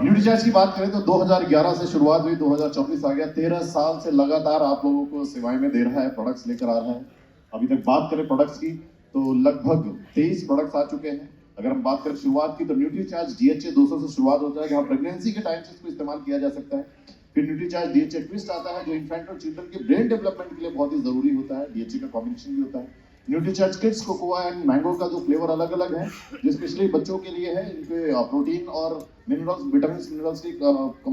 Nutricharge की बात करें तो 2011 से शुरुआत हुई, 2024 आ गया। 13 साल से लगातार आप लोगों को सेवाएं में दे रहा है, प्रोडक्ट्स लेकर आ रहा है। अभी तक बात करें प्रोडक्ट्स की तो लगभग 23 प्रोडक्ट्स आ चुके हैं। अगर हम बात करें शुरुआत की तो न्यूट्रीचार्ज DHA 200 से शुरुआत होता है, जहां प्रेगनेंसी के टाइम से इसको इस्तेमाल किया जा सकता है। फिर न्यूट्रीचार्ज DHA ट्विस्ट आता है, जो इन्फेंट और चिल्ड्रन के ब्रेन डेवलपमेंट के लिए बहुत ही जरूरी होता है। DHA का कॉम्बिनेशन भी होता है। Nutricharge kids cocoa and mango का जो फ्लेवर अलग अलग है, जो स्पेशली बच्चों के लिए है, इनके प्रोटीन और मिनरल्स, विटामिन मिनरल्स की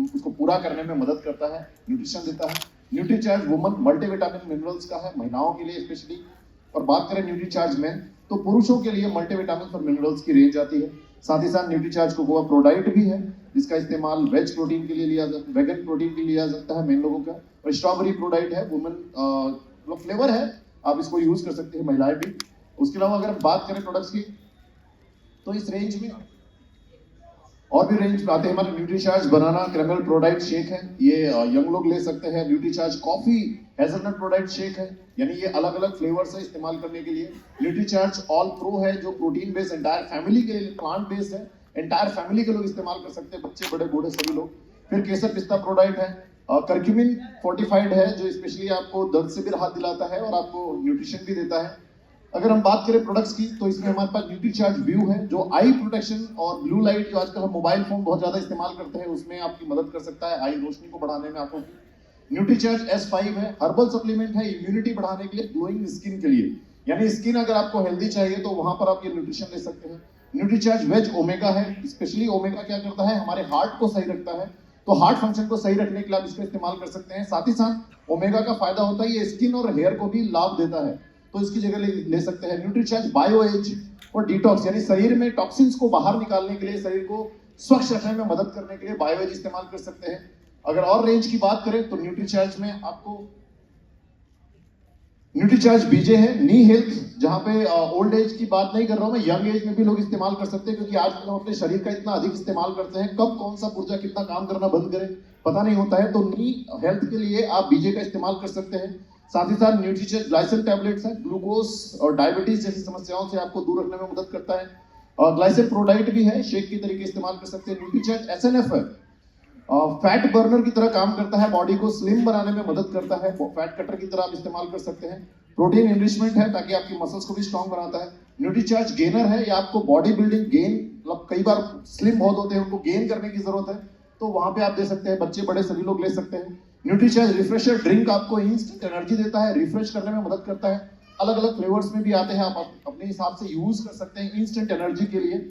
उसको पूरा करने में मदद करता है, न्यूट्रिशन देता है। न्यूट्रीचार्ज वुमन मल्टीविटामिन मिनरल्स का है, महिलाओं के लिए स्पेशली। और बात करें न्यूट्रीचार्ज मेन तो पुरुषों के लिए मल्टीविटामिन और मिनरल्स की रेंज आती है। साथ ही साथ न्यूट्रीचार्ज कोकोआ प्रोडाइट भी है, जिसका इस्तेमाल वेज प्रोटीन के लिए लिया जाता है, वेगन प्रोटीन के लिए लिया जाता है मेन लोगों का। और स्ट्रॉबेरी प्रोडाइट है, वुमन फ्लेवर है, आप इसको यूज कर सकते हैं महिलाएं भी। उसके अलावा अगर हम बात करें प्रोडक्ट्स की तो इस रेंज में और भी रेंज आते हैं। हमारे न्यूट्रीचार्ज बनाना कैरेमल प्रोडाइट शेक है, ये यंग लोग ले सकते हैं। Nutricharge coffee hazelnut ProDiet shake है, यानी ये अलग अलग फ्लेवर्स है इस्तेमाल करने के लिए। न्यूट्रीचार्ज ऑल प्रो है, जो प्रोटीन बेस्ड एंटायर फैमिली के लिए, प्लांट बेस्ड है, एंटायर फैमिली के लोग इस्तेमाल कर सकते हैं, बच्चे बड़े बूढ़े सभी लोग। फिर केसर पिस्ता प्रोडाइट है, करक्यूमिन फोर्टिफाइड है, जो स्पेशली आपको दर्द से भी राहत दिलाता है और आपको न्यूट्रिशन भी देता है। अगर हम बात करें प्रोडक्ट्स की तो इसमें हमारे पास न्यूट्रीचार्ज व्यू है, जो आई प्रोटेक्शन और ब्लू लाइट, जो आजकल हम मोबाइल फोन बहुत ज्यादा इस्तेमाल करते हैं, उसमें आपकी मदद कर सकता है, आई रोशनी को बढ़ाने में आंखों की। न्यूट्रीचार्ज S5 है, हर्बल सप्लीमेंट है, इम्यूनिटी बढ़ाने के लिए, ग्लोइंग स्किन के लिए, यानी स्किन अगर आपको हेल्दी चाहिए तो वहां पर आप ये न्यूट्रिशन ले सकते हैं। न्यूट्रीचार्ज वेज ओमेगा है, स्पेशली ओमेगा क्या करता है, हमारे हार्ट को सही रखता है, तो हार्ट फंक्शन को सही रखने के लिए आप इसका इस्तेमाल कर सकते हैं। साथ ही साथ ओमेगा का फायदा होता है, ये स्किन और हेयर को भी लाभ देता है, तो इसकी जगह ले सकते हैं। न्यूट्रीचार्ज बायो एज और डिटॉक्स, यानी शरीर में टॉक्सिन्स को बाहर निकालने के लिए, शरीर को स्वच्छ रखने में मदद करने के लिए बायो एज इस्तेमाल कर सकते हैं। अगर और रेंज की बात करें तो न्यूट्रीचार्ज में आपको न्यूट्रीचार्ज BJ है, नी हेल्थ, जहां पे ओल्ड एज की बात नहीं कर रहा हूं मैं, यंग एज में भी लोग इस्तेमाल कर सकते हैं, क्योंकि आज हम अपने शरीर का इतना अधिक इस्तेमाल करते हैं, कब कौन सा पुर्जा कितना काम करना बंद करे पता नहीं होता है, तो नी हेल्थ के लिए आप BJ का इस्तेमाल कर सकते हैं। साथ ही साथ न्यूट्रीचार्ज ग्लाइसिन टैबलेट्स है, ग्लूकोज और डायबिटीज जैसी समस्याओं से आपको दूर रखने में मदद करता है। और ग्लाइसिन प्रोडाइट भी है, शेक के तरीके इस्तेमाल कर सकते हैं। न्यूट्रीचार्ज SNF है, फैट बर्नर की तरह काम करता है, बॉडी को स्लिम बनाने में मदद करता है, फैट कटर की तरह आप इस्तेमाल कर सकते हैं। प्रोटीन एनरिचमेंट है, ताकि आपकी मसल्स को भी स्ट्रॉन्ग बनाता है। न्यूट्रीचार्ज गेनर है, ये आपको बॉडी बिल्डिंग गेन, मतलब कई बार स्लिम बहुत होते हैं, उनको गेन करने की जरूरत है, तो वहां पे आप दे सकते हैं, बच्चे बड़े सभी लोग ले सकते हैं। न्यूट्रीचार्ज रिफ्रेशर ड्रिंक आपको इंस्टेंट एनर्जी देता है, रिफ्रेश करने में मदद करता है। अलग अलग फ्लेवर्स में भी आते हैं, आप अपने हिसाब से यूज कर सकते हैं इंस्टेंट एनर्जी के लिए।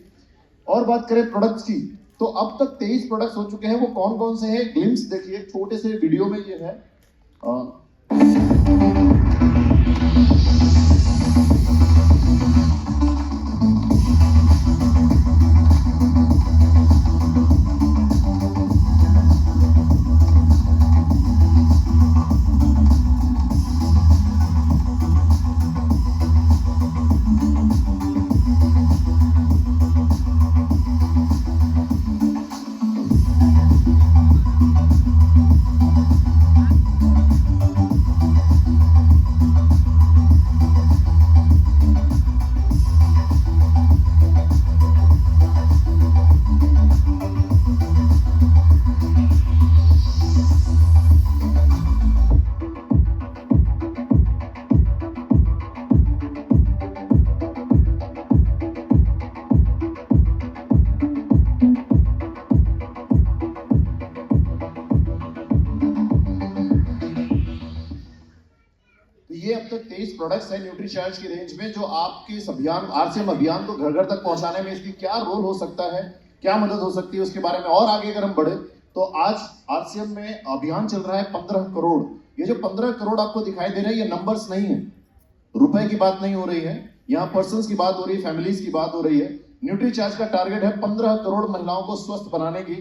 और बात करें प्रोडक्ट्स की तो अब तक 23 प्रोडक्ट्स हो चुके हैं, वो कौन कौन से हैं ग्लिम्स देखिए छोटे से वीडियो में, ये है ये अब तक 23 प्रोडक्ट्स हैं न्यूट्रीचार्ज की रेंज में, जो आपके इस अभियान RCM अभियान को घर घर तक पहुंचाने में इसकी क्या रोल हो सकता है, क्या मदद हो सकती है, उसके बारे में और आगे अगर हम बढ़े तो आज RCM में अभियान चल रहा है 15 करोड़। ये जो 15 करोड़ आपको दिखाई दे रहे हैं, ये नंबर्स नहीं है, रुपए की बात नहीं हो रही है, यहाँ पर्सन्स की बात हो रही है, फैमिलीज की बात हो रही है। न्यूट्रीचार्ज का टारगेट है 15 करोड़ महिलाओं को स्वस्थ बनाने की,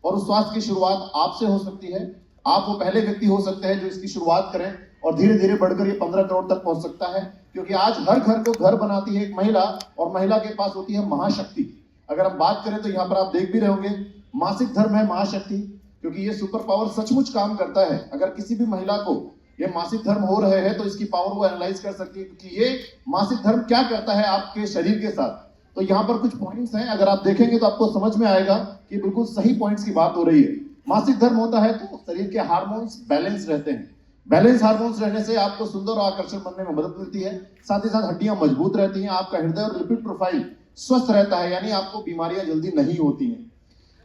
और उस स्वास्थ्य की शुरुआत आपसे हो सकती है। आप वो पहले व्यक्ति हो सकते हैं जो इसकी शुरुआत करें, और धीरे धीरे बढ़कर ये 15 करोड़ तक पहुंच सकता है, क्योंकि आज हर घर को घर बनाती है एक महिला, और महिला के पास होती है महाशक्ति। अगर हम बात करें तो यहाँ पर आप देख भी रहे होंगे, मासिक धर्म है महाशक्ति, क्योंकि ये सुपर पावर सचमुच काम करता है। अगर किसी भी महिला को ये मासिक धर्म हो रहे हैं तो इसकी पावर वो एनालाइज कर सकती है कि ये मासिक धर्म क्या करता है आपके शरीर के साथ। तो यहाँ पर कुछ पॉइंट्स हैं, अगर आप देखेंगे तो आपको समझ में आएगा कि बिल्कुल सही पॉइंट्स की बात हो रही है। मासिक धर्म होता है तो शरीर के हार्मोन्स बैलेंस रहते हैं। बैलेंस हार्मोन्स रहने से आपको सुंदर और आकर्षण बनने में मदद मिलती है। साथ ही साथ हड्डियां मजबूत रहती हैं, आपका हृदय और लिपिड प्रोफाइल स्वस्थ रहता है, यानी आपको बीमारियां जल्दी नहीं होती हैं।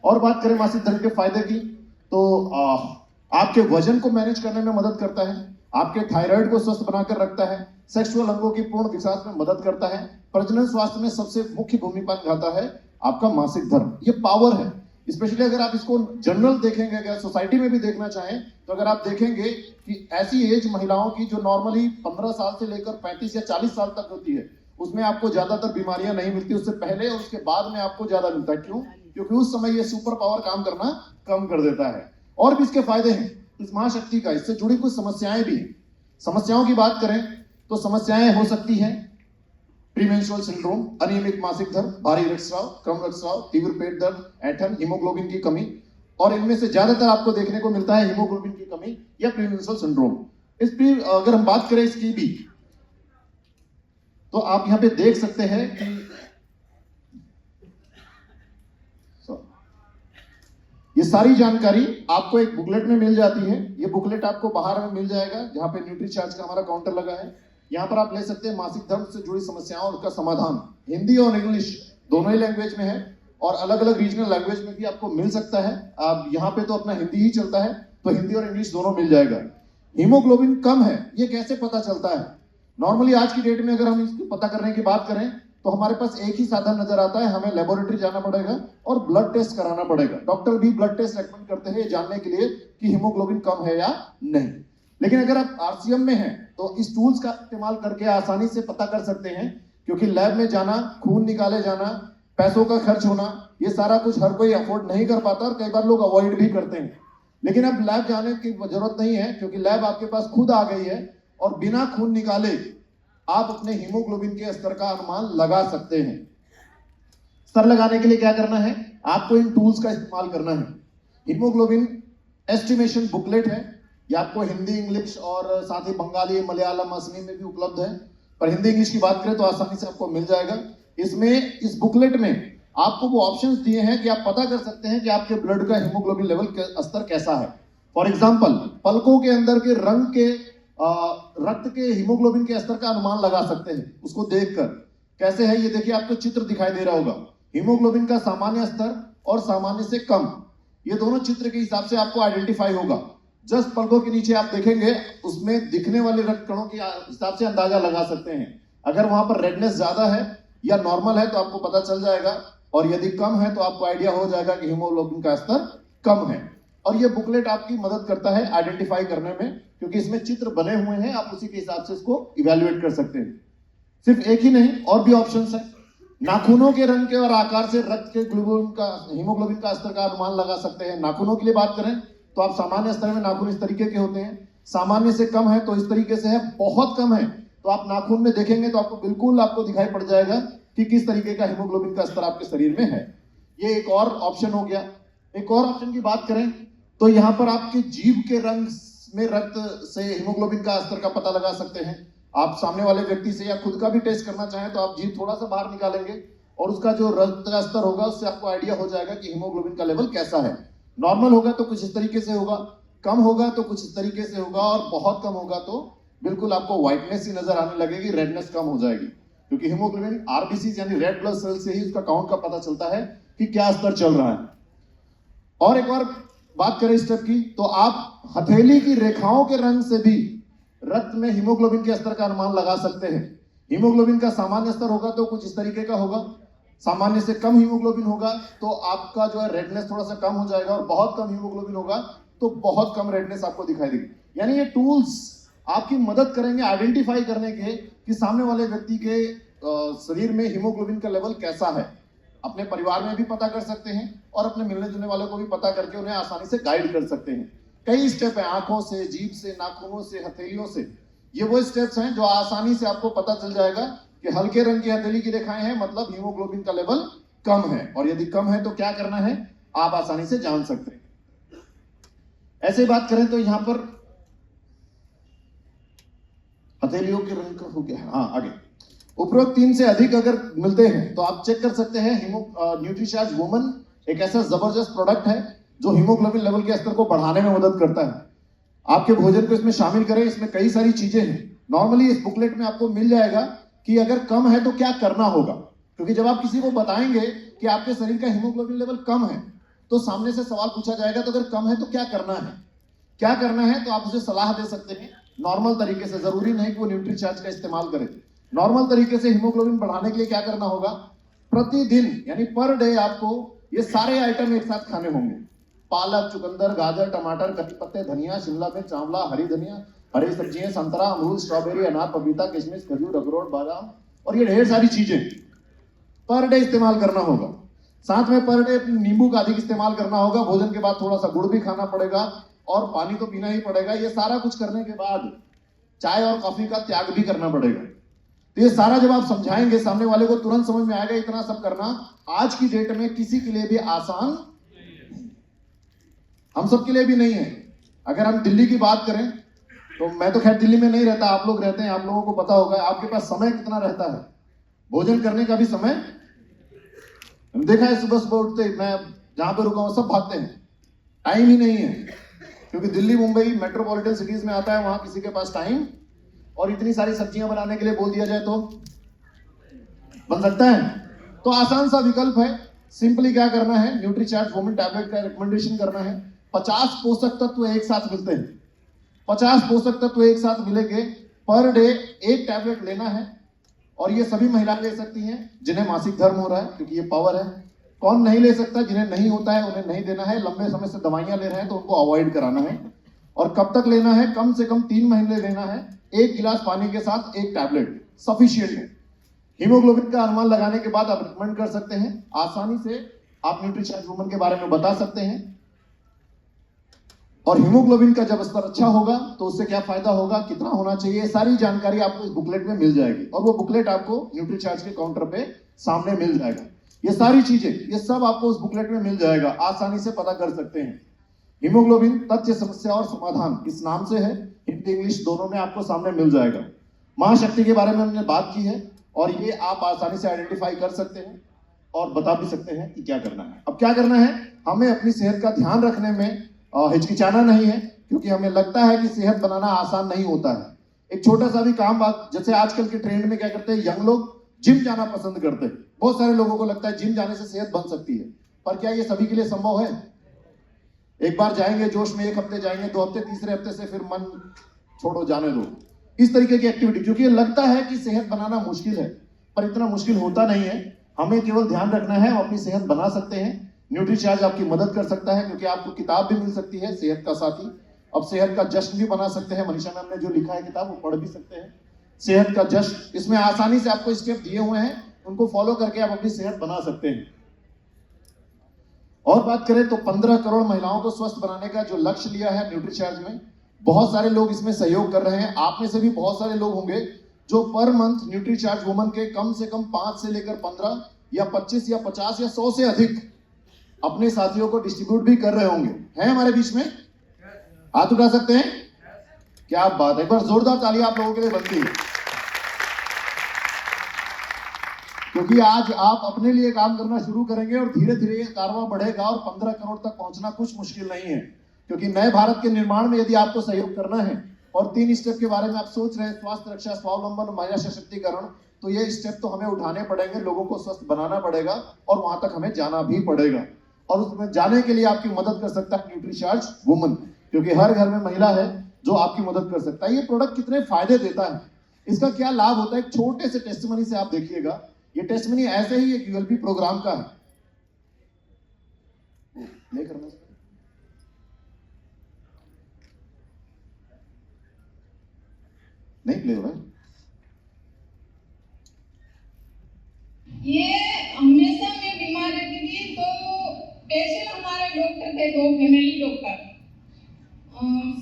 और बात करें मासिक धर्म के फायदे की, तो आपके वजन को मैनेज करने में मदद करता है, आपके थायराइड को स्वस्थ बनाकर रखता है, सेक्सुअल अंगों की पूर्ण विकास में मदद करता है, प्रजनन स्वास्थ्य में सबसे मुख्य भूमिका निभाता है आपका मासिक धर्म। ये पावर है। स्पेशली अगर आप इसको जनरल देखेंगे, अगर सोसाइटी में भी देखना चाहें, तो अगर आप देखेंगे कि ऐसी एज महिलाओं की जो नॉर्मली 15 साल से लेकर 35 या 40 साल तक होती है, उसमें आपको ज्यादातर बीमारियां नहीं मिलती। उससे पहले और उसके बाद में आपको ज्यादा मिलता है। क्यों? क्योंकि उस समय ये सुपर पावर काम करना कम कर देता है। और भी इसके फायदे हैं इस महाशक्ति का। इससे जुड़ी कुछ समस्याएं भी हैं। समस्याओं की बात करें तो समस्याएं हो सकती हैं प्रीमेंस्ट्रुअल सिंड्रोम, अनियमित मासिक धर्म, भारी रक्तस्राव, कम रक्तस्राव, तीव्र पेट दर्द, ऐंठन, हीमोग्लोबिन की कमी, और इनमें से ज्यादातर आपको देखने को मिलता है हीमोग्लोबिन की कमी या प्रीमेंस्ट्रुअल सिंड्रोम। इस पर अगर हम बात करें इसकी भी, तो आप यहां पे देख सकते हैं कि ये सारी जानकारी आपको एक बुकलेट में मिल जाती है। ये बुकलेट आपको बाहर में मिल जाएगा, जहां पे न्यूट्रीचार्ज का हमारा काउंटर लगा है। यहाँ पर आप ले सकते हैं मासिक धर्म से जुड़ी समस्याओं और उसका समाधान। हिंदी और इंग्लिश दोनों ही लैंग्वेज में है, और अलग अलग रीजनल लैंग्वेज में भी आपको मिल सकता है। आप यहाँ पे तो अपना हिंदी ही चलता है, तो हिंदी और इंग्लिश दोनों मिल जाएगा। हीमोग्लोबिन कम है, ये कैसे पता चलता है? नॉर्मली आज की डेट में अगर हम इसको पता करने की बात करें तो हमारे पास एक ही साधन नजर आता है, हमें लेबोरेटरी जाना पड़ेगा और ब्लड टेस्ट कराना पड़ेगा। डॉक्टर भी ब्लड टेस्ट रेकमेंड करते हैं जानने के लिए कि हीमोग्लोबिन कम है या नहीं। लेकिन अगर आप आरसीएम में हैं तो इस टूल्स का इस्तेमाल करके आसानी से पता कर सकते हैं, क्योंकि लैब में जाना, खून निकाले जाना, पैसों का खर्च होना, ये सारा कुछ हर कोई अफोर्ड नहीं कर पाता और कई बार लोग अवॉइड भी करते हैं। लेकिन अब लैब जाने की जरूरत नहीं है, क्योंकि लैब आपके पास खुद आ गई है और बिना खून निकाले आप अपने हीमोग्लोबिन के स्तर का अनुमान लगा सकते हैं। स्तर लगाने के लिए क्या करना है? आपको इन टूल्स का इस्तेमाल करना है। हीमोग्लोबिन एस्टिमेशन बुकलेट है, ये आपको हिंदी, इंग्लिश और साथ ही बंगाली, मलयालम, असमी में भी उपलब्ध है। पर हिंदी इंग्लिश की बात करें तो आसानी से आपको मिल जाएगा। इसमें इस बुकलेट में आपको वो ऑप्शंस दिए हैं कि आप पता कर सकते हैं कि आपके ब्लड का हीमोग्लोबिन लेवल स्तर कैसा है। फॉर एग्जाम्पल, पलकों के अंदर के रंग के रक्त के हीमोग्लोबिन के स्तर का अनुमान लगा सकते हैं उसको देखकर। कैसे है ये देखिए, आपको चित्र दिखाई दे रहा होगा। हीमोग्लोबिन का सामान्य स्तर और सामान्य से कम, ये दोनों चित्र के हिसाब से आपको आइडेंटिफाई होगा। जस्ट पलकों के नीचे आप देखेंगे, उसमें दिखने वाले रक्त कणों के हिसाब से अंदाजा लगा सकते हैं। अगर वहां पर रेडनेस ज्यादा है या नॉर्मल है तो आपको पता चल जाएगा, और यदि कम है तो आपको आइडिया हो जाएगा कि हीमोग्लोबिन का स्तर कम है। और ये बुकलेट आपकी मदद करता है आइडेंटिफाई करने में, क्योंकि इसमें चित्र बने हुए हैं, आप उसी के हिसाब से इसको इवैल्यूएट कर सकते हैं। सिर्फ एक ही नहीं, और भी ऑप्शंस हैं। नाखूनों के रंग के और आकार से रक्त के हीमोग्लोबिन का स्तर का अनुमान लगा सकते हैं। नाखूनों के लिए बात करें तो आप सामान्य स्तर में नाखून इस तरीके के होते हैं, सामान्य से कम है तो इस तरीके से है, बहुत कम है तो आप नाखून में देखेंगे तो आपको बिल्कुल दिखाई पड़ जाएगा कि किस तरीके का हीमोग्लोबिन का स्तर आपके शरीर में है। ये एक और ऑप्शन हो गया। एक और ऑप्शन की बात करें तो यहाँ पर आपके जीभ के रंग में रक्त से हीमोग्लोबिन का स्तर का पता लगा सकते हैं। आप सामने वाले व्यक्ति से या खुद का भी टेस्ट करना चाहें तो आप जीभ थोड़ा सा बाहर निकालेंगे और उसका जो रक्त का स्तर होगा उससे आपको आइडिया हो जाएगा कि हीमोग्लोबिन का लेवल कैसा है। नॉर्मल होगा तो कुछ इस तरीके से होगा, कम होगा तो कुछ इस तरीके से होगा, और बहुत कम होगा तो बिल्कुल आपको व्हाइटनेस ही नजर आने लगेगी, रेडनेस कम हो जाएगी। क्योंकि हीमोग्लोबिन आरबीसी यानी रेड ब्लड सेल से ही उसका काउंट का पता चलता है कि क्या स्तर चल रहा है। और एक और बात करें स्टेप की, तो आप हथेली की रेखाओं के रंग से भी रक्त में हीमोग्लोबिन के स्तर का अनुमान लगा सकते हैं। हीमोग्लोबिन का सामान्य स्तर होगा तो कुछ इस तरीके का होगा, सामान्य से कम हीमोग्लोबिन होगा तो आपका जो है रेडनेस थोड़ा सा कम हो जाएगा, और बहुत कम हीमोग्लोबिन होगा तो बहुत कम रेडनेस आपको दिखाई देगी। यानी ये टूल्स आपकी मदद करेंगे आइडेंटिफाई करने के कि सामने वाले व्यक्ति के शरीर में हीमोग्लोबिन का लेवल कैसा है। अपने परिवार में भी पता कर सकते हैं और अपने मिलने जुलने वालों को भी पता करके उन्हें आसानी से गाइड कर सकते हैं। कई स्टेप है, आंखों से, जीभ से, नाखूनों से, हथेलियों से। ये वो स्टेप्स हैं जो आसानी से आपको पता चल जाएगा कि हल्के रंग की हथेली की रेखाएं हैं मतलब हीमोग्लोबिन का लेवल कम है, और यदि कम है तो क्या करना है आप आसानी से जान सकते हैं। ऐसे बात करें तो यहां पर हथेलियों के रंग का हो गया। हाँ, आगे उपरोक्त 3 से अधिक अगर मिलते हैं तो आप चेक कर सकते हैं। न्यूट्रीचार्ज वुमन एक ऐसा जबरदस्त प्रोडक्ट है जो हीमोग्लोबिन लेवल के स्तर को बढ़ाने में मदद करता है। आपके भोजन को इसमें शामिल करें। इसमें कई सारी चीजें हैं। नॉर्मली इस बुकलेट में आपको मिल जाएगा कि अगर कम है तो क्या करना होगा, क्योंकि जब आप किसी को बताएंगे कि आपके शरीर का हीमोग्लोबिन लेवल कम है तो सामने से सवाल पूछा जाएगा तो अगर कम है तो क्या करना है, क्या करना है। तो आप उसे सलाह दे सकते हैं नॉर्मल तरीके से। जरूरी नहीं कि वो न्यूट्रीचार्ज का इस्तेमाल करे। नॉर्मल तरीके से हीमोग्लोबिन बढ़ाने के लिए क्या करना होगा, प्रतिदिन यानी पर डे आपको ये सारे आइटम एक साथ खाने होंगे। पालक, चुकंदर, गाजर, टमाटर, करी पत्ते, धनिया, शिमला मिर्च, आंवला, हरी धनिया, हरी सब्जियां, संतरा, अमरूद, स्ट्रॉबेरी, अनार, पपीता, किशमिश, खजूर, अखरोट, बादाम और ये ढेर सारी चीजें पर डे इस्तेमाल करना होगा। साथ में पर डे नींबू का अधिक इस्तेमाल करना होगा। भोजन के बाद थोड़ा सा गुड़ भी खाना पड़ेगा और पानी तो पीना ही पड़ेगा। ये सारा कुछ करने के बाद चाय और कॉफी का त्याग भी करना पड़ेगा। तो ये सारा जब आप समझाएंगे सामने वाले को तुरंत समझ में आएगा। इतना सब करना आज की डेट में किसी के लिए भी आसान, हम सब के लिए भी नहीं है। अगर हम दिल्ली की बात करें तो मैं तो खैर दिल्ली में नहीं रहता, आप लोग रहते हैं, आप लोगों को पता होगा आपके पास समय कितना रहता है भोजन करने का भी समय। देखा है सुबह सुबह उठते मैं जहां पे रुका हूं सब भागते हैं, टाइम ही नहीं है। क्योंकि दिल्ली, मुंबई मेट्रोपॉलिटन सिटीज में आता है, वहां किसी के पास टाइम और इतनी सारी सब्जियां बनाने के लिए बोल दिया जाए तो बन सकता है। तो आसान सा विकल्प है। सिंपली क्या करना है, न्यूट्रीचार्ज वुमन टैबलेट का रिकमेंडेशन करना है। 50 पोषक तत्व एक साथ मिलते हैं। 50 पोषक तत्व एक साथ मिलेंगे। पर डे एक टैबलेट लेना है और ये सभी महिलाएं ले सकती हैं जिन्हें मासिक धर्म हो रहा है, क्योंकि ये पावर है। कौन नहीं ले सकता, जिन्हें नहीं होता है उन्हें नहीं देना है। लंबे समय से दवाइयां ले रहे हैं तो उनको अवॉइड कराना है। और कब तक लेना है, कम से कम 3 महीने लेना है। 1 गिलास पानी के साथ 1 टैबलेट सफिशियंट है। हीमोग्लोबिन का अनुमान लगाने के बाद आप रिकमेंड कर सकते हैं। आसानी से आप न्यूट्रीचार्ज वुमन के बारे में बता सकते हैं। और हीमोग्लोबिन का जब स्तर अच्छा होगा तो उससे क्या फायदा होगा, कितना होना चाहिए, सारी जानकारी आपको इस बुकलेट में मिल जाएगी। और वो बुकलेट आपको न्यूट्रीचार्ज के काउंटर पे सामने मिल जाएगा। ये सारी चीजें, ये सब आपको उस बुकलेट में मिल जाएगा। आसानी से पता कर सकते हैं। हीमोग्लोबिन तथ्य, समस्या और समाधान इस नाम से है। हिंदी इंग्लिश दोनों में आपको सामने मिल जाएगा। महाशक्ति के बारे में हमने बात की है और ये आप आसानी से आइडेंटिफाई कर सकते हैं और बता भी सकते हैं कि क्या करना है। अब क्या करना है, हमें अपनी सेहत का ध्यान रखने में हिचकिचाना नहीं है, क्योंकि हमें लगता है कि सेहत बनाना आसान नहीं होता है। एक छोटा सा भी काम, जैसे आजकल के ट्रेंड में क्या करते हैं, यंग लोग जिम जाना पसंद करते हैं। बहुत सारे लोगों को लगता है जिम जाने से सेहत बन सकती है, पर क्या ये सभी के लिए संभव है? एक बार जाएंगे जोश में, 1 हफ्ते जाएंगे, 2 हफ्ते, तीसरे हफ्ते से फिर मन छोड़ो, जाने दो। इस तरीके की एक्टिविटी, क्योंकि ये लगता है कि सेहत बनाना मुश्किल है, पर इतना मुश्किल होता नहीं है। हमें केवल ध्यान रखना है, हम अपनी सेहत बना सकते हैं। न्यूट्रीचार्ज आपकी मदद कर सकता है, क्योंकि आपको किताब भी मिल सकती है सेहत का साथी। अब सेहत का जश्न भी बना सकते हैं। मनीषा मैम ने जो लिखा है किताब वो पढ़ भी सकते हैं, सेहत का जश्न। इसमें आसानी से आपको स्टेप दिए हुए हैं, उनको फॉलो करके आप अपनी सेहत बना सकते हैं। और बात करें तो 15 करोड़ महिलाओं को स्वस्थ बनाने का जो लक्ष्य लिया है न्यूट्रीचार्ज में, बहुत सारे लोग इसमें सहयोग कर रहे हैं। आप में से भी बहुत सारे लोग होंगे जो पर मंथ न्यूट्रीचार्ज वुमन के कम से कम 5 से लेकर 15 या 25 या 50 या 100 से अधिक अपने साथियों को डिस्ट्रीब्यूट भी कर रहे होंगे। हैं हमारे बीच में? हाथ उठा सकते हैं? क्या बात है, एक बार जोरदार तालियां आप लोगों के लिए बनती है। क्योंकि आज आप अपने लिए काम करना शुरू करेंगे और धीरे धीरे ये कारवां बढ़ेगा और 15 करोड़ तक पहुंचना कुछ मुश्किल नहीं है। क्योंकि नए भारत के निर्माण में यदि आपको सहयोग करना है और 3 स्टेप के बारे में आप सोच रहे हैं, स्वास्थ्य रक्षा, स्वावलंबन, महिला सशक्तिकरण, तो ये स्टेप तो हमें उठाने पड़ेंगे। लोगों को स्वस्थ बनाना पड़ेगा और वहां तक हमें जाना भी पड़ेगा। और उसमें जाने के लिए आपकी मदद कर सकता है न्यूट्रीचार्ज वुमन, क्योंकि हर घर में महिला है जो आपकी मदद कर सकता है। ये प्रोडक्ट कितने फायदे देता है, इसका क्या लाभ होता है, एक छोटे से टेस्टिमनी से आप देखिएगा। ये टेस्टिमनी ऐसे ही एक यूएलपी प्रोग्राम का है। नहीं करना, नहीं प्ले हो रहा है। ये हमेशा मैं बीमार रहती थी, तो स्पेशल हमारे डॉक्टर थे, 2 फैमिली डॉक्टर।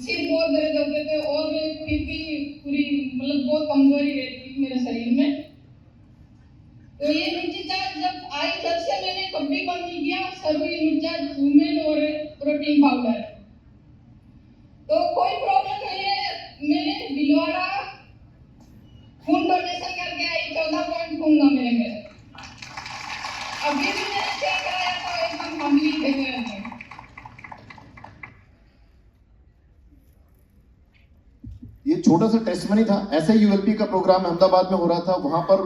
सिर बहुत दर्द होते थे और बीपी पूरी, मतलब बहुत कमजोरी रहती थी मेरे शरीर में। तो ये न्यूट्रीचार्ज जब आई, तब से मैंने कभी बंद नहीं किया। सभी न्यूट्रीचार्ज वुमेन और प्रोटीन पाउडर, तो कोई प्रॉब्लम नहीं है। मैंने भिलवाड़ा खून डोनेशन करके आई, 14 एक छोटा सा टेस्टमनी था। ऐसे यूएलपी का प्रोग्राम अहमदाबाद में हो रहा था, वहां पर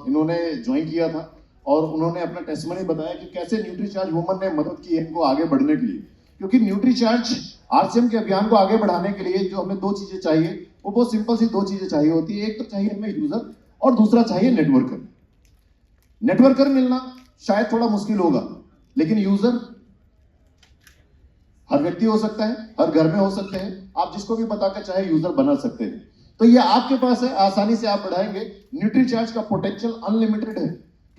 इन्होंने ज्वाइन किया था और उन्होंने अपना टेस्टमनी बताया कि कैसे न्यूट्रीचार्ज वुमन ने मदद की है इनको आगे बढ़ने के लिए। क्योंकि न्यूट्रीचार्ज आरसीएम के अभियान को आगे बढ़ाने के लिए जो हमें दो चीजें चाहिए, वो बहुत सिंपल सी दो चीजें चाहिए होती है। एक तो चाहिए हमें यूजर और दूसरा चाहिए नेटवर्कर। नेटवर्कर मिलना शायद थोड़ा मुश्किल होगा, लेकिन यूजर हर व्यक्ति हो सकता है, हर घर में हो सकते हैं, आप जिसको भी बताकर चाहे यूजर बना सकते हैं। तो ये आपके पास है, आसानी से आप बढ़ाएंगे। न्यूट्रीचार्ज का पोटेंशियल अनलिमिटेड है,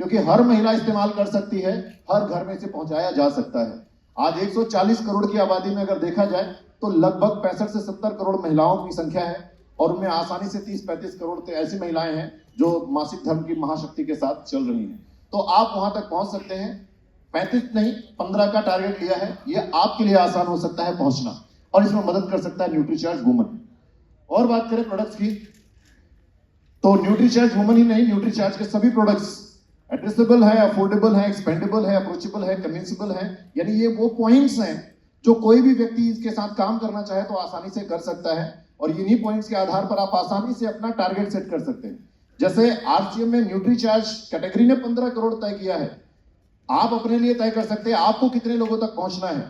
क्योंकि हर महिला इस्तेमाल कर सकती है, हर घर में इसे पहुंचाया जा सकता है। आज 140 करोड़ की आबादी में अगर देखा जाए तो लगभग 65 से 70 करोड़ महिलाओं की संख्या है और उनमें आसानी से 30-35 करोड़ तो ऐसी महिलाएं हैं जो मासिक धर्म की महाशक्ति के साथ चल रही हैं। तो आप वहां तक पहुंच सकते हैं। 35 नहीं 15 का टारगेट लिया है, ये आपके लिए आसान हो सकता है पहुंचना और इसमें मदद कर सकता है न्यूट्रीचार्ज वुमन। और बात करें प्रोडक्ट्स की, तो न्यूट्रीचार्ज वुमन ही नहीं, न्यूट्रीचार्ज के सभी प्रोडक्ट्स एड्रेसेबल है, अफोर्डेबल है, एक्सपेंडेबल है, अप्रोचेबल है, कन्विंसिबल है। यानी ये वो पॉइंट्स हैं जो कोई भी व्यक्ति इसके साथ काम करना चाहे तो आसानी से कर सकता है और इन्हीं पॉइंट्स के आधार पर आप आसानी से अपना टारगेट सेट कर सकते हैं। जैसे आरसीएम में न्यूट्रीचार्ज कैटेगरी ने 15 करोड़ तय किया है, आप अपने लिए तय कर सकते हैं आपको कितने लोगों तक पहुंचना है।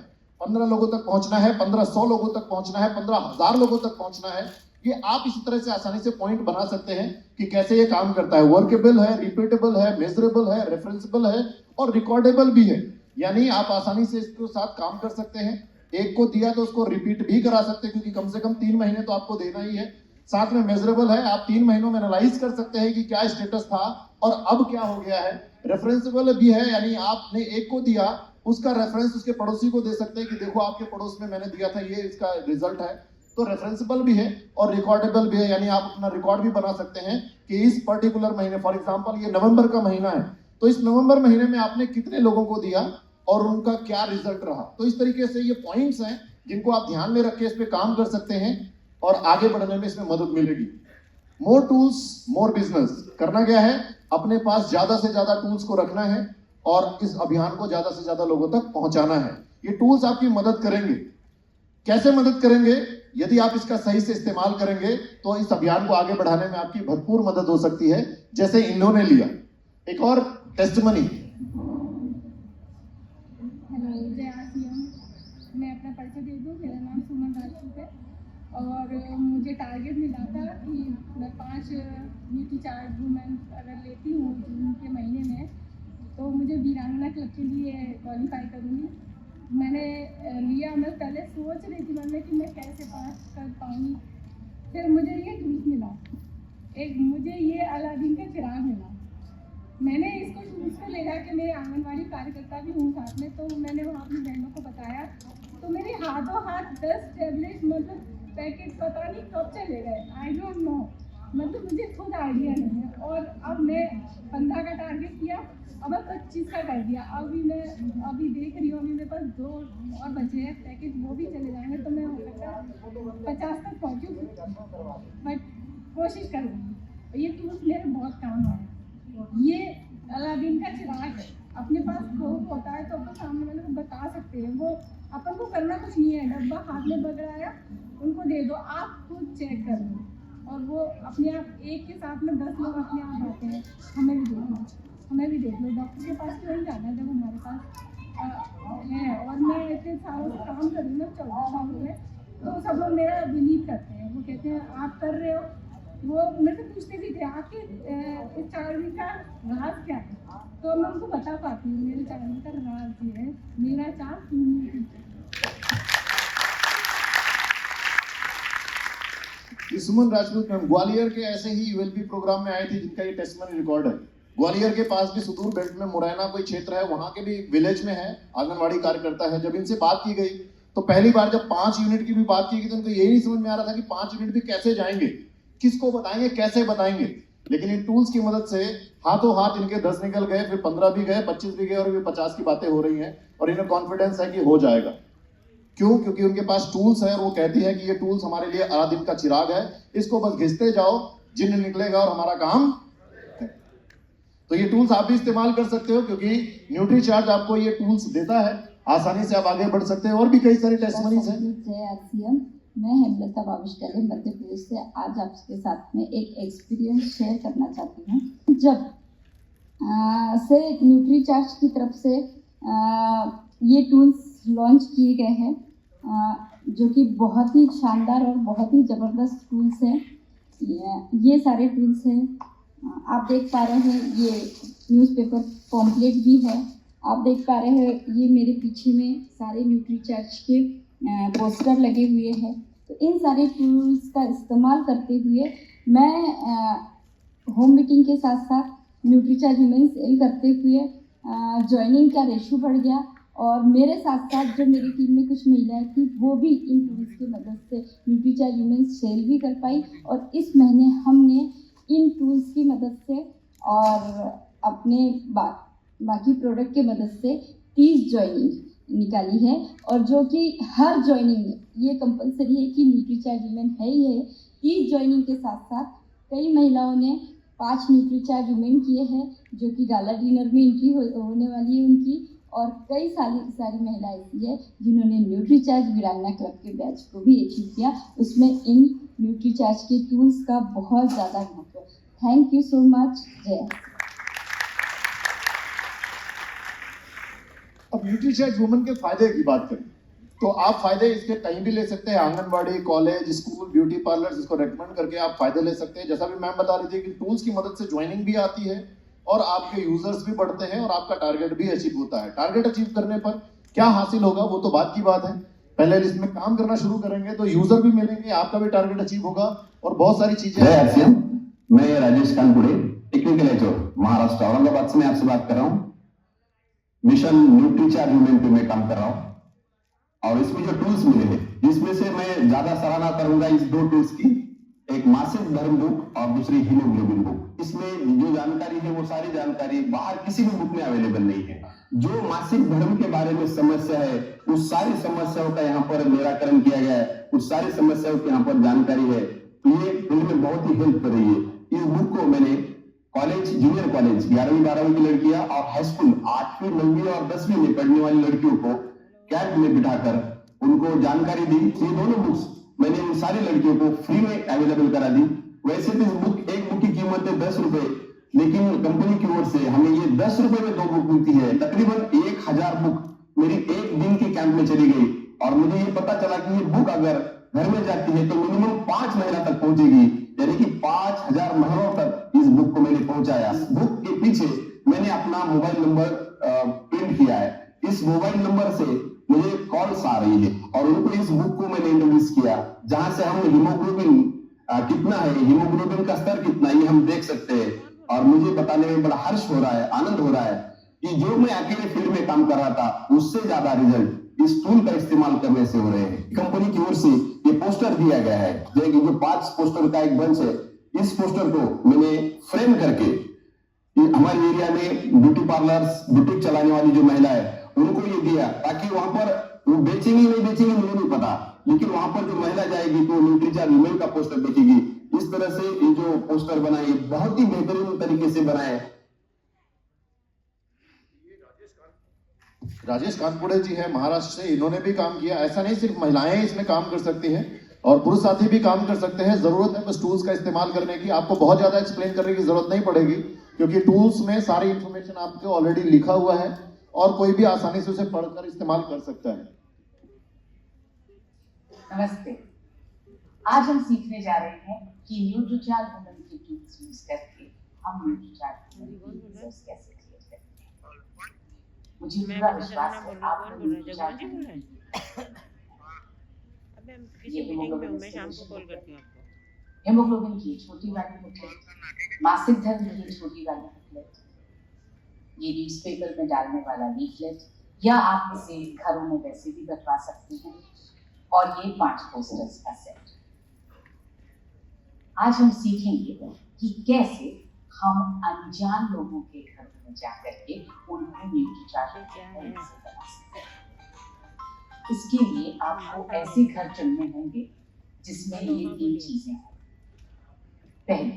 15 लोगों तक पहुंचना है, 1500 लोगों तक पहुंचना है, 15,000 लोगों तक पहुंचना है। ये आप इसी तरह से आसानी से पॉइंट बना सकते हैं कि कैसे ये काम करता है। वर्केबल है, रिपीटेबल है, मेजरेबल है, रेफरेंसेबल है और रिकॉर्डेबल भी है। यानी आप आसानी से इसके साथ काम कर सकते हैं। एक को दिया तो उसको रिपीट भी करा सकते हैं, क्योंकि कम से कम 3 महीने तो आपको देना ही है। साथ में मेजरेबल है, आप 3 महीनों में एनालाइज कर सकते हैं कि क्या स्टेटस था और अब क्या हो गया है। रेफरेंसेबल भी है, यानी आपने एक को दिया उसका रेफरेंस उसके पड़ोसी को दे सकते हैं कि देखो आपके पड़ोस में मैंने दिया था, ये इसका रिजल्ट है। तो रेफरेंसेबल भी है और रिकॉर्डेबल भी है, यानी आप अपना रिकॉर्ड भी बना सकते हैं कि इस पर्टिकुलर महीने, फॉर एग्जांपल ये नवंबर का महीना है, तो इस नवंबर महीने में आपने कितने लोगों को दिया और उनका क्या रिजल्ट रहा। तो इस तरीके से ये पॉइंट्स हैं जिनको आप ध्यान में रख के इस पे काम कर सकते हैं और आगे बढ़ने में इसमें मदद मिलेगी। मोर टूल्स मोर बिजनेस करना क्या है, अपने पास ज्यादा से ज्यादा टूल्स को रखना है और इस अभियान को ज्यादा से ज्यादा लोगों तक पहुंचाना है। ये टूल्स आपकी मदद करेंगे। कैसे मदद करेंगे? यदि आप इसका सही से इस्तेमाल करेंगे तो इस अभियान को आगे बढ़ाने में आपकी भरपूर मदद हो सकती है, जैसे इन्होंने लिया। एक और टेस्टमनी। हेलो, जय आरसीएम। मैं अपना परिचय दे दूँ, मेरा नाम सुमन राजपूत है और मुझे टारगेट मिला था कि मैं 5 न्यूट्रीचार्ज वुमेन अगर लेती हूँ जून के महीने में तो मुझे वीरांगना क्लब के लिए क्वालिफाई करूँगी। मैंने लिया, मैं पहले सोच रही थी मन में कि मैं कैसे पास कर पाऊँगी। फिर मुझे ये टूल्स मिला, एक मुझे ये अलादीन का चिराग मिला। मैंने इसको टूल्स को ले जाके मेरे आंगनवाड़ी कार्यकर्ता भी हूँ साथ में, तो मैंने वहाँ अपनी बहनों को बताया तो मेरे हाथों हाथ 10 टैबलेट मतलब पैकेट पता नहीं कब चले गए, आई डोंट नो, मतलब मुझे खुद आइडिया नहीं है। और अब मैं 15 का टारगेट किया, अब 25 का कर दिया। अभी देख रही हूँ, अभी मेरे पास 2 और बचे हैं पैकेट, वो भी चले जाएंगे तो मैं हो सकता है 50 तक पहुँचूँ, बट कोशिश करूँगी। ये टूल्स मेरे बहुत काम आए। ये अलादीन का चिराग है, अपने पास भोग होता है तो अपन सामने वाले को बता सकते हैं, वो अपन को करना कुछ नहीं है। डब्बा हाथ में पकड़ाया, उनको दे दो, आप खुद चेक कर लो और वो अपने आप एक के साथ में 10 लोग अपने आप आते हैं। हमें भी देख लो, हमें भी देख लो, डॉक्टर के पास क्यों नहीं जाना है जब हमारे पास है। और मैं इतने सालों से काम कर रही हूँ, 14 साल हुए, तो सब लोग मेरा बिलीव करते हैं। वो कहते हैं आप कर रहे हो, वो मेरे से पूछते भी थे आपके इस चार्जिंग का राज क्या है, तो मैं उनको बता पाती हूँ मेरे चार्जिंग का राज ये है, मेरा चार्ज इम्यूनिटी। सुमन राजपूत मैम ग्वालियर के ऐसे ही यूएलपी प्रोग्राम में आए थे जिनका ये टेस्टमनी रिकॉर्ड है। ग्वालियर के पास भी सुदूर बेल्ट में मुरैना कोई क्षेत्र है, वहां के भी विलेज में है, आंगनवाड़ी कार्यकर्ता है। जब इनसे बात की गई तो पहली बार जब 5 यूनिट की भी बात की गई तो उनको यही नहीं समझ में आ रहा था कि 5 यूनिट भी कैसे जाएंगे, किसको बताएंगे, कैसे बताएंगे। लेकिन इन टूल्स की मदद से हाथों हाथ इनके 10 निकल गए, फिर 15 भी गए, 25 भी गए और अभी 50 की बातें हो रही हैं और इन्हें कॉन्फिडेंस है कि हो जाएगा। क्यों? क्योंकि उनके पास टूल्स है और वो कहती है कि ये टूल्स हमारे लिए अलादीन का चिराग है, इसको बस घिसते जाओ, जिन्न निकलेगा और हमारा काम। तो ये टूल्स आप भी इस्तेमाल कर सकते हो, क्योंकि न्यूट्रीचार्ज आपको ये टूल्स देता है, आसानी से आप आगे बढ़ सकते हैं। और भी कई सारे टेस्टमनीज हैं। जय आरसीएम, मैं हेमलता भाविष्काले मध्य प्रदेश से आज आपके साथ में एक एक्सपीरियंस शेयर करना चाहती हूँ। जब से न्यूट्रीचार्ज की तरफ से ये टूल्स लॉन्च किए गए हैं, जो कि बहुत ही शानदार और बहुत ही ज़बरदस्त टूल्स हैं। ये सारे टूल्स हैं, आप देख पा रहे हैं, ये न्यूज़पेपर पॉम्पलेट भी है। आप देख पा रहे हैं, ये मेरे पीछे में सारे न्यूट्रीचार्ज के पोस्टर लगे हुए हैं। तो इन सारे टूल्स का इस्तेमाल करते हुए मैं होम मीटिंग के साथ साथ न्यूट्रीचार्ज ह्यूमन सेल करते हुए ज्वाइनिंग का रेशो बढ़ गया, और मेरे साथ साथ जो मेरी टीम में कुछ महिलाएं थी वो भी इन टूल्स की मदद से न्यूट्रीचार्ज ह्यूमन सेल भी कर पाई। और इस महीने हमने इन टूल्स की मदद से और अपने बाकी प्रोडक्ट की मदद से 30 ज्वाइनिंग निकाली है, और जो कि हर ज्वाइनिंग में ये कंपलसरी है कि न्यूट्रीचार्ज ह्यूमन है ही है। 30 ज्वाइनिंग के साथ साथ कई महिलाओं ने 5 न्यूट्रीचार्ज ह्यूमन किए हैं, जो कि गाला डिनर में एंट्री होने वाली है उनकी। और कई सारी महिलाएं ऐसी है जिन्होंने न्यूट्रीचार्ज वीरांगना क्लब के बैच को भी अचीव किया। उसमें इन न्यूट्रीचार्ज के टूल्स का बहुत ज़्यादा महत्व है। Thank you so much. जय। अब न्यूट्रीचार्ज वुमन के फायदे की बात करें तो आप फायदे इसके कहीं भी ले सकते हैं। Anganwadi, college, school, beauty parlour, इसको रेकमेंड करके आप फायदे ले सकते हैं। जैसा भी मैम बता रही थी कि टूल्स की मदद से ज्वाइनिंग भी आती है और आपके यूजर्स भी बढ़ते हैं और आपका टारगेट भी अचीव होता है। टारगेट अचीव करने पर क्या हासिल होगा वो तो बात की बात है। पहले इसमें काम करना शुरू करेंगे तो यूजर भी मिलेंगे, आपका भी टारगेट अचीव होगा और बहुत सारी चीजें। मैं राजेश कानपुरे, टेक्निकल एचओ महाराष्ट्र औरंगाबाद से मैं आपसे बात कर रहा हूँ। मिशन न्यूट्रीचार्ज वुमेन पे मैं काम कर रहा हूँ, और इसमें जो टूल्स मिले हैं जिसमें से मैं ज्यादा सराहना करूंगा इस 2 टूल्स की, एक मासिक धर्म बुक और दूसरी हीमोग्लोबिन बुक। इसमें जो जानकारी है वो सारी जानकारी बाहर किसी भी बुक में अवेलेबल नहीं है। जो मासिक धर्म के बारे में समस्या है उस सारी समस्याओं का यहाँ पर निराकरण किया गया है, उस सारी समस्याओं की यहाँ पर जानकारी है। तो ये फील्ड में बहुत ही हेल्प कर रही है। इस बुक को मैंने कॉलेज, जूनियर कॉलेज 11वीं 12वीं की लड़कियां और हाई स्कूल 8वीं 9वीं और 10वीं में पढ़ने वाली लड़कियों को कैंप में बिठाकर उनको जानकारी दी। ये दोनों बुक्स मैंने उन सारी लड़कियों को फ्री में अवेलेबल करा दी। वैसे तो इस बुक, एक बुक की कीमत है 10 रुपए, लेकिन कंपनी की ओर से हमें ये 10 रुपए में 2 बुक मिलती है। तकरीबन 1000 बुक मेरी एक दिन के कैंप में चली गई, और मुझे ये पता चला कि ये बुक अगर घर में जाती है तो मिनिमम 5 महीना तक पहुंचेगी, यानी कि 5000 महीनों तक इस बुक को मैंने पहुंचाया। इस बुक के पीछे मैंने अपना मोबाइल नंबर प्रिंट किया है। इस मोबाइल नंबर से मुझे कॉल्स आ रही है और उनको इस बुक को मैंने इंट्रोड्यूस किया, जहां से हम हीमोग्लोबिन कितना है, हीमोग्लोबिन का स्तर कितना है, ये हम देख सकते हैं। और मुझे बताने में बड़ा हर्ष हो रहा है, आनंद हो रहा है कि जो मैं अकेले फील्ड में काम कर रहा था उससे ज्यादा रिजल्ट इस टूल का इस्तेमाल करने से हो रहे हैं। कंपनी की ओर से ये पोस्टर दिया गया है, जो 5 पोस्टर का एक बंच है। इस पोस्टर को मैंने फ्रेम करके हमारे एरिया में ब्यूटी पार्लर्स, बुटीक चलाने वाली जो महिला है उनको ये दिया, ताकि वहां पर वो बेचेंगे नहीं बेचेंगे मुझे नहीं पता, लेकिन वहां पर जो महिला जाएगी तो न्यूट्रीचार्ज वुमेन का पोस्टर देखेगी। इस तरह से ये जो पोस्टर बनाए बहुत ही बेहतरीन तरीके से बनाए। राजेश कानपुरे जी है महाराष्ट्र से, इन्होंने भी काम किया। ऐसा नहीं सिर्फ महिलाएं इसमें काम कर सकती हैं और पुरुष साथी भी काम कर सकते हैं। जरूरत है बस टूल्स का इस्तेमाल करने की। आपको बहुत ज्यादा एक्सप्लेन करने की जरूरत नहीं पड़ेगी, क्योंकि टूल्स में सारी इंफॉर्मेशन आपको ऑलरेडी लिखा हुआ है और कोई भी आसानी से उसे पढ़कर इस्तेमाल कर सकता है। नमस्ते, आज हम सीखने जा रहे हैं कि न्यूट्रीचार्ज वुमेन के टूल्स यूज करके हम न्यूट्रीचार्ज वुमेन के यूजर्स कैसे क्रिएट करते हैं। मुझे पूरा विश्वास है आप लोग न्यूट्रीचार्ज हेमोग्लोबिन की छोटी वाली बुकलेट, मासिक धर्म की छोटी वाली बुकलेट, ये न्यूज़पेपर में डालने वाला लीफलेट, या आप इसे घरों में वैसे भी बंटवा सकते हैं, और ये 5 पोस्टर्स का सेट। आज हम सीखेंगे कि कैसे हम अनजान लोगों के घर में जाकर के उनको न्यूट्रीचार्ज बना सकते हैं। इसके लिए आपको ऐसे घर चुनने होंगे जिसमें ये 3 चीजें हैं। पहले,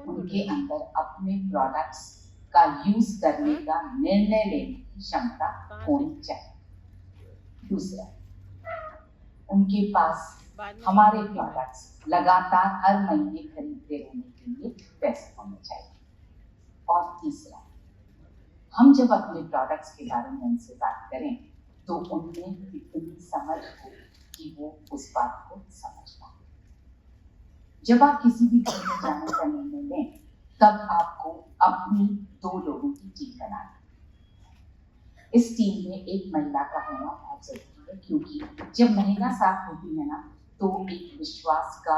उनके अंदर अपने प्रोडक्ट्स का यूज करने का निर्णय लेने की क्षमता होनी चाहिए। दूसरा, उनके पास हमारे प्रोडक्ट्स लगातार हर महीने खरीदते रहने के लिए पैसे होने चाहिए। और तीसरा, हम जब अपने प्रोडक्ट्स के बारे में उनसे बात करें तो उनमें इतनी समझ हो कि वो उस बात को समझ पाए। जब आप किसी भी घर में जाने का निर्णय लें तब आपको अपनी 2 लोगों की टीम बनानी है। इस टीम में एक महिला का होना बहुत जरूरी है, क्योंकि जब महिला साथ होती है ना तो एक विश्वास का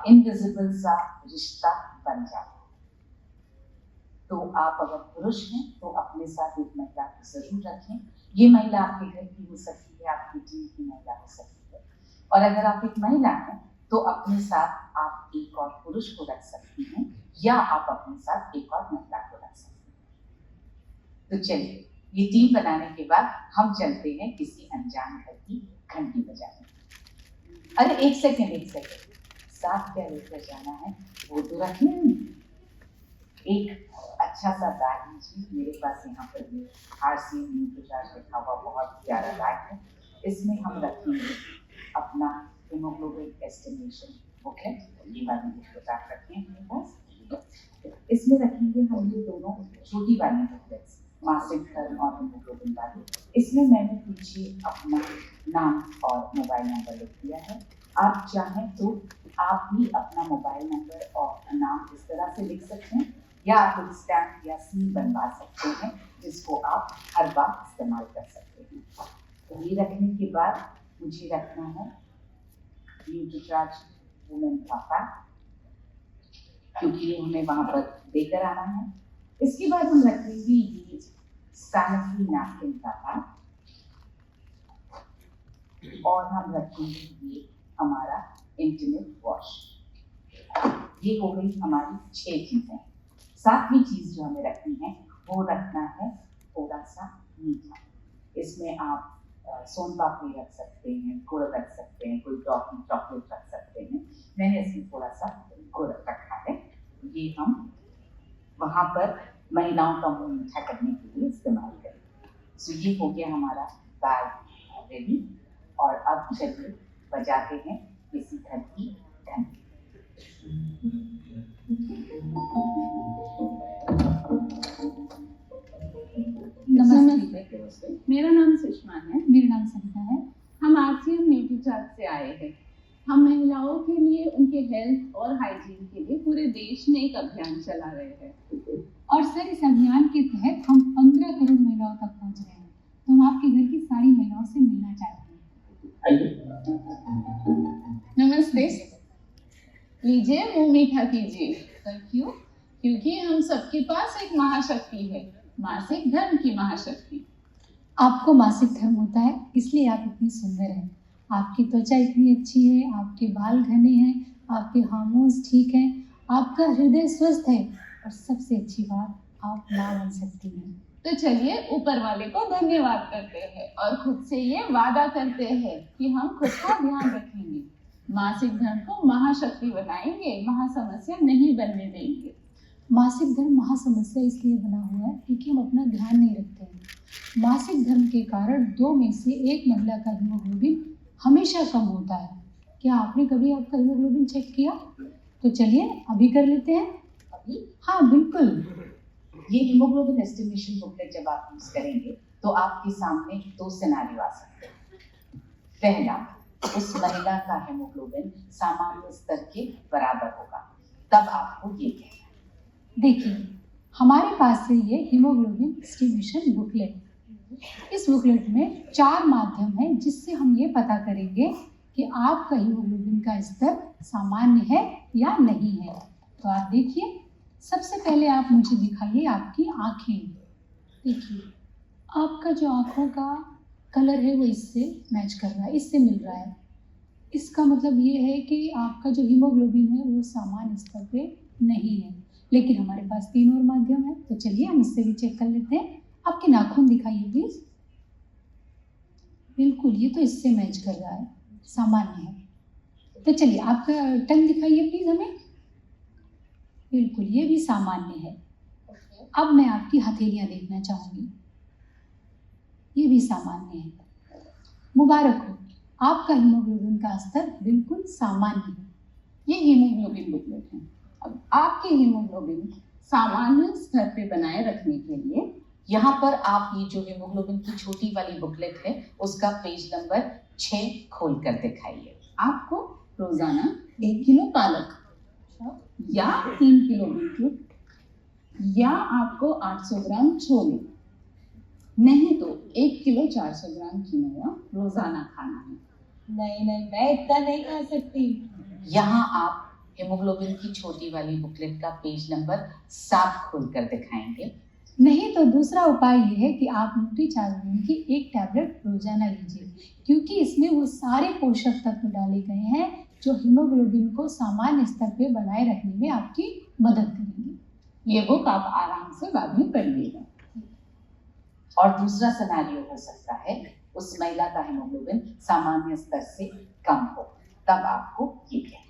इनविजिबल सा रिश्ता बन जाता है। तो आप अगर पुरुष हैं तो अपने साथ एक महिला को जरूर रखें। ये महिला आपके घर की हो सकती है, आपकी टीम की महिला हो सकती है। और अगर आप एक महिला हैं तो अपने साथ आप एक और पुरुष को रख सकती हैं, या आप अपने साथ एक और महिला को रख सकती हैं। तो चलिए, ये टीम बनाने के बाद हम चलते हैं किसी अनजान घर की घंटी बजाने। अरे एक सेकेंड, साथ क्या लेकर जाना है वो तो रख लें। एक अच्छा सा बैग लीजिए, मेरे पास यहाँ पर ये RCM न्यूट्रीचार्ज लिखा हुआ बहुत प्यारा बैग है। इसमें हम रखेंगे अपना हीमोग्लोबिन एस्टिमेशन बुकलेट, ये वाली बुकलेट आप रखें अपने पास। इसमें रखेंगे हम ये दोनों छोटी वाली बुकलेट्स, मासिक धर्म और हीमोग्लोबिन वाली। इसमें मैंने पीछे अपना नाम और मोबाइल नंबर लिख दिया है। आप चाहें तो आप भी अपना मोबाइल नंबर और नाम इस तरह से लिख सकते हैं, या आप एक स्टैम्प या सील बनवा सकते हैं जिसको आप हर बार इस्तेमाल कर सकते हैं। तो ये रखने के बाद मुझे रखना है न्यूट्रीचार्ज वुमेन का पैक, क्योंकि ये हमें वहाँ पर देकर आना है। इसके बाद हम रखेंगे ये सैनिटरी नैपकिन का पैक, और हम रखेंगे ये हमारा इंटीमेट वॉश। ये हो गई हमारी 6 चीजें। 7वीं चीज जो हमें रखनी है वो रखना है थोड़ा सा मीठा। इसमें आप सोन पापड़ी रख सकते हैं, गुड़ रख सकते हैं, कोई टॉफी चॉकलेट रख सकते हैं। मैंने इसमें थोड़ा सा गुड़ रखा है। ये हम वहाँ पर महिलाओं का मुंह मीठा करने के लिए इस्तेमाल करेंगे। सो ये हो गया हमारा बैग रेडी। और अब चलिए बजाते हैं किसी घर की घंटी। नमस्ते, मेरा नाम सुषमा है। मेरा नाम सविता है। हम RCM न्यूट्रीचार्ज से आए हैं। हम महिलाओं के लिए उनके हेल्थ और हाइजीन के लिए पूरे देश में एक अभियान चला रहे हैं। और सर, इस अभियान के तहत हम 15 करोड़ महिलाओं तक पहुंच रहे हैं। तो हम आपके घर की सारी महिलाओं से मिलना चाहते हैं। नमस्ते, लीजिए मुंह मीठा कीजिए। क्यों? क्योंकि हम सबके पास एक महाशक्ति है, मासिक धर्म की महाशक्ति। आपको मासिक धर्म होता है, इसलिए आप इतनी सुंदर हैं। आपकी त्वचा इतनी अच्छी है, आपके बाल घने हैं, आपके हार्मोन्स ठीक हैं, आपका हृदय स्वस्थ है, और सबसे अच्छी बात, आप माँ बन सकती हैं। तो चलिए ऊपर वाले को धन्यवाद करते हैं और खुद से ये वादा करते हैं कि हम खुद का ध्यान रखेंगे, मासिक धर्म को महाशक्ति बनाएंगे, महासमस्या नहीं बनने देंगे। मासिक धर्म महासमस्या इसलिए बना हुआ है क्योंकि हम अपना ध्यान नहीं रखते हैं। मासिक धर्म के कारण 2 में से 1 महिला का हीमोग्लोबिन हमेशा कम होता है। क्या आपने कभी आपका हीमोग्लोबिन चेक किया? तो चलिए अभी कर लेते हैं। अभी हाँ बिल्कुल। ये हीमोग्लोबिन एस्टिमेशन बुकलेट जब आप यूज करेंगे तो आपके सामने 2 सिनेरियो आ सकते हैं। पहला, उस महिला का हीमोग्लोबिन सामान्य स्तर के बराबर होगा, तब आपको ये कहना है। देखिए, हमारे पास है ये हीमोग्लोबिन एस्टिमेशन बुकलेट। इस बुकलेट में 4 माध्यम है जिससे हम ये पता करेंगे कि आपका हीमोग्लोबिन का स्तर सामान्य है या नहीं है। तो आप देखिए, सबसे पहले आप मुझे दिखाइए आपकी आँखें। देखिए, आपका जो आँखों का कलर है वो इससे मैच कर रहा है, इससे मिल रहा है। इसका मतलब ये है कि आपका जो हीमोग्लोबिन है वो सामान्य स्तर पे नहीं है। लेकिन हमारे पास 3 और माध्यम है, तो चलिए हम इससे भी चेक कर लेते हैं। आपके नाखून दिखाइए प्लीज। बिल्कुल, ये तो इससे मैच कर रहा है, सामान्य है। तो चलिए आपका टंग दिखाइए प्लीज हमें। बिल्कुल, ये भी सामान्य है। अब मैं आपकी हथेलियां देखना चाहूंगी, ये भी सामान्य है। मुबारक हो, आपका हीमोग्लोबिन का स्तर बिल्कुल सामान्य है। ये हीमोग्लोबिन बुकलेट है। अब आपके हीमोग्लोबिन सामान्य स्तर पे बनाए रखने के लिए यहाँ पर आप ये जो हीमोग्लोबिन की छोटी वाली बुकलेट है उसका पेज नंबर 6 खोल कर दिखाइए। आपको रोजाना 1 किलो पालक या 3 किलो बीटरूट या आपको 800 ग्राम छोले नहीं तो 1 किलो 400 ग्राम किनोआ रोजाना खाना है। नहीं, मैं इतना नहीं खा सकती। यहाँ आप हीमोग्लोबिन की छोटी वाली बुकलेट का पेज नंबर 7 खोल कर दिखाएंगे। नहीं तो दूसरा उपाय ये है कि आप न्यूट्रीचार्ज की एक टैबलेट रोजाना लीजिए, क्योंकि इसमें वो सारे पोषक तत्व डाले गए हैं जो हीमोग्लोबिन को सामान्य स्तर पे बनाए रखने में आपकी मदद करेंगे। ये बुक आप आराम से बाद में पढ़िएगा। और दूसरा सिनेरियो हो सकता है उस महिला का हीमोग्लोबिन सामान्य स्तर से कम हो, तब आपको ये क्या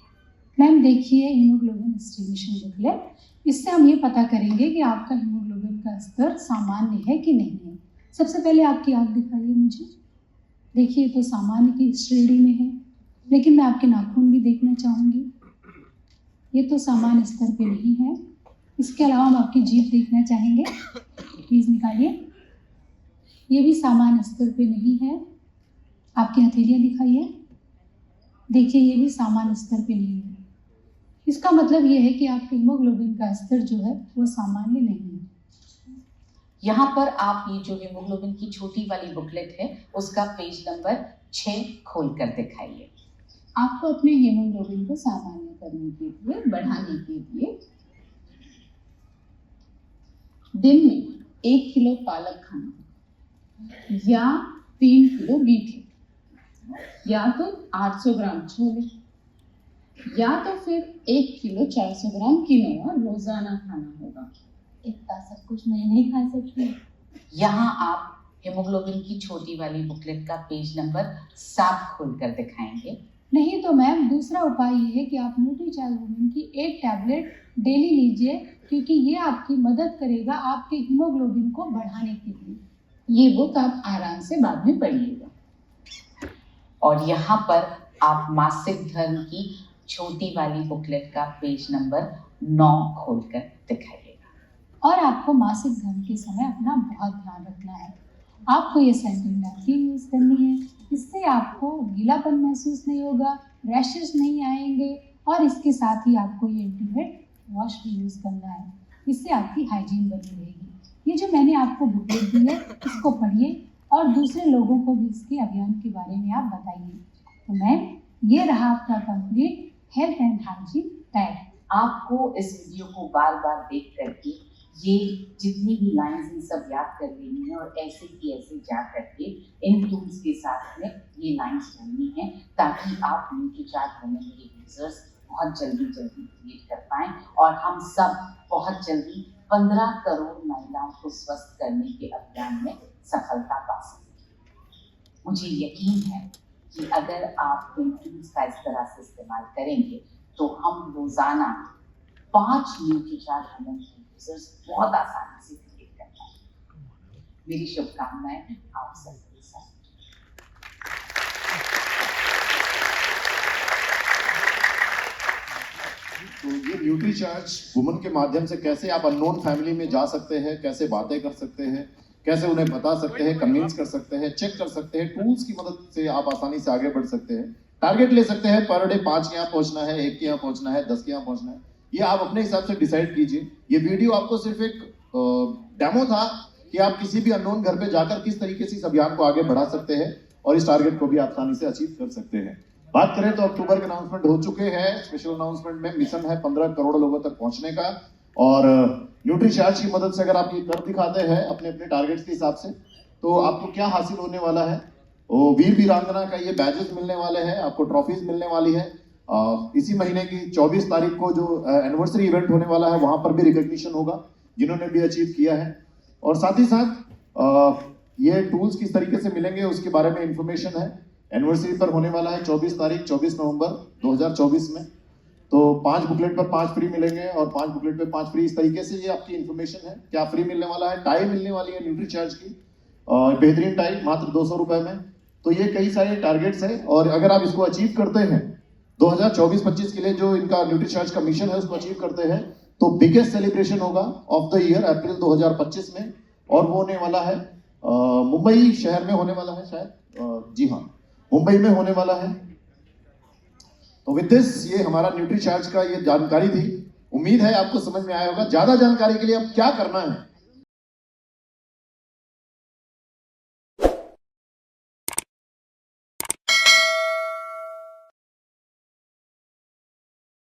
मैम देखिए हीमोग्लोबिन एस्टिमेशन बुकलेट, इससे हम ये पता करेंगे कि आपका हीमोग्लोबिन का स्तर सामान्य है कि नहीं है। सबसे पहले आपकी आँख दिखाइए मुझे। देखिए तो सामान्य की श्रेणी में है, लेकिन मैं आपके नाखून भी देखना चाहूँगी। ये तो सामान्य स्तर पे नहीं है। इसके अलावा हम आपकी जीभ देखना चाहेंगे, प्लीज़ निकालिए। ये भी सामान्य स्तर पे नहीं है। आपकी हथेलियाँ दिखाइए। देखिए ये भी सामान्य स्तर पे नहीं है। इसका मतलब ये है कि आपके हीमोग्लोबिन का स्तर जो है वो सामान्य नहीं है। यहाँ पर आप ये जो हीमोग्लोबिन की छोटी वाली बुकलेट है उसका पेज नंबर 6 खोल कर दिखाइए। आपको अपने हीमोग्लोबिन को सामान्य करने के लिए, बढ़ाने के लिए दिन में 1 किलो पालक खाना या 3 किलो बीटरूट या तो 800 ग्राम छोले या तो फिर 1 किलो 400 ग्राम किनोआ रोजाना खाना होगा। इतना सब कुछ मैं नहीं खा सकती। यहाँ आप हीमोग्लोबिन की छोटी वाली बुकलेट का पेज नंबर 7 खोल कर दिखाएंगे। नहीं तो मैम दूसरा उपाय ये है कि आप न्यूट्रीचार्ज की एक टैबलेट डेली लीजिए, क्योंकि ये आपकी मदद करेगा आपके हीमोग्लोबिन को बढ़ाने के लिए। ये बुक आप आराम से बाद में पढ़िएगा। और यहाँ पर आप मासिक धर्म की छोटी वाली बुकलेट का पेज नंबर 9 खोल कर दिखाइएगा। और आपको मासिक धर्म के समय अपना बहुत ध्यान रखना है। आपको ये सैनिटरी नैपकिन यूज़ करनी है, इससे आपको गीलापन महसूस नहीं होगा, रैशेस नहीं आएंगे, और इसके साथ ही आपको ये इंटीमेट वॉश भी यूज़ करना है। इससे आपकी हाइजीन बनी रहेगी। ये जो मैंने आपको बुकलेट दी है इसको पढ़िए और दूसरे लोगों को भी इसके अभियान के बारे में आप बताइए। तो मैम ये रहा आपका complete health and hygiene tag. आपको इस वीडियो को बार बार देख करके ये जितनी भी लाइंस इन सब याद कर लेनी है और ऐसे की ऐसे जा करके इन टूल्स के साथ में ये लाइंस बोलनी है, ताकि आप न्यूट्रीचार्ज होने के यूजर्स बहुत जल्दी क्रिएट कर पाएं और हम सब बहुत जल्दी 15 करोड़ महिलाओं को स्वस्थ करने के अभियान में सफलता पा सकें। मुझे यकीन है कि अगर आप इन टूल्स का इस तरह से इस्तेमाल करेंगे तो हम रोजाना 5 न्यूट्रीचार्ज होने के यूजर्स बहुत आसानी से क्रिएट कर पाएंगे। मेरी शुभकामनाएं आप सबके साथ। तो ये न्यूट्रीचार्ज वुमन के माध्यम से कैसे आप अननोन फैमिली में जा सकते हैं, कैसे बातें कर सकते हैं, कैसे उन्हें बता सकते हैं, कन्विंस कर सकते हैं, चेक कर सकते हैं, टूल्स की मदद से आप आसानी से आगे बढ़ सकते हैं। टारगेट ले सकते हैं, पर डे 5 के यहाँ पहुंचना है, 1 के यहाँ पहुंचना है, 10 के यहाँ पहुंचना है, ये आप अपने हिसाब से डिसाइड कीजिए। ये वीडियो आपको सिर्फ एक डेमो था कि आप किसी भी अननोन घर पे जाकर किस तरीके से इस अभियान को आगे बढ़ा सकते हैं और इस टारगेट को भी आसानी से अचीव कर सकते हैं। बात करें तो अक्टूबर के अनाउंसमेंट हो चुके हैं। स्पेशल अनाउंसमेंट में मिशन है 15 करोड़ लोगों तक पहुंचने का, और न्यूट्रीचार्ज की मदद से अगर आप ये कर दिखाते हैं अपने अपने टारगेट्स के हिसाब से, तो आपको क्या हासिल होने वाला है, वो वीर वीरांगना का ये बैजेस मिलने वाले हैं, आपको ट्रॉफीज मिलने वाली है। इसी महीने की 24 तारीख को जो एनिवर्सरी इवेंट होने वाला है वहां पर भी रिकॉग्निशन होगा जिन्होंने भी अचीव किया है, और साथ ही साथ ये टूल्स किस तरीके से मिलेंगे उसके बारे में इंफॉर्मेशन है। एनिवर्सरी पर होने वाला है 24 तारीख 24 नवंबर 2024 में, तो 5 बुकलेट पर 5 फ्री मिलेंगे और 5 बुकलेट पर 5 फ्री। इस तरीके से ये आपकी इन्फॉर्मेशन है। क्या फ्री मिलने वाला है, टाई मिलने वाली है न्यूट्रीचार्ज की, बेहतरीन टाई मात्र 200 रुपए में। तो ये कई सारे टारगेट्स हैं और अगर आप इसको अचीव करते हैं 2024-25 के लिए जो इनका न्यूट्रीचार्ज का मिशन है उसको अचीव करते हैं तो बिगेस्ट सेलिब्रेशन होगा ऑफ द ईयर अप्रैल 2025 में और वो होने वाला है मुंबई शहर में होने वाला है शायद जी हाँ मुंबई में होने वाला है। तो विद दिस ये हमारा न्यूट्रीचार्ज का ये जानकारी थी। उम्मीद है आपको समझ में आया होगा। ज्यादा जानकारी के लिए अब क्या करना है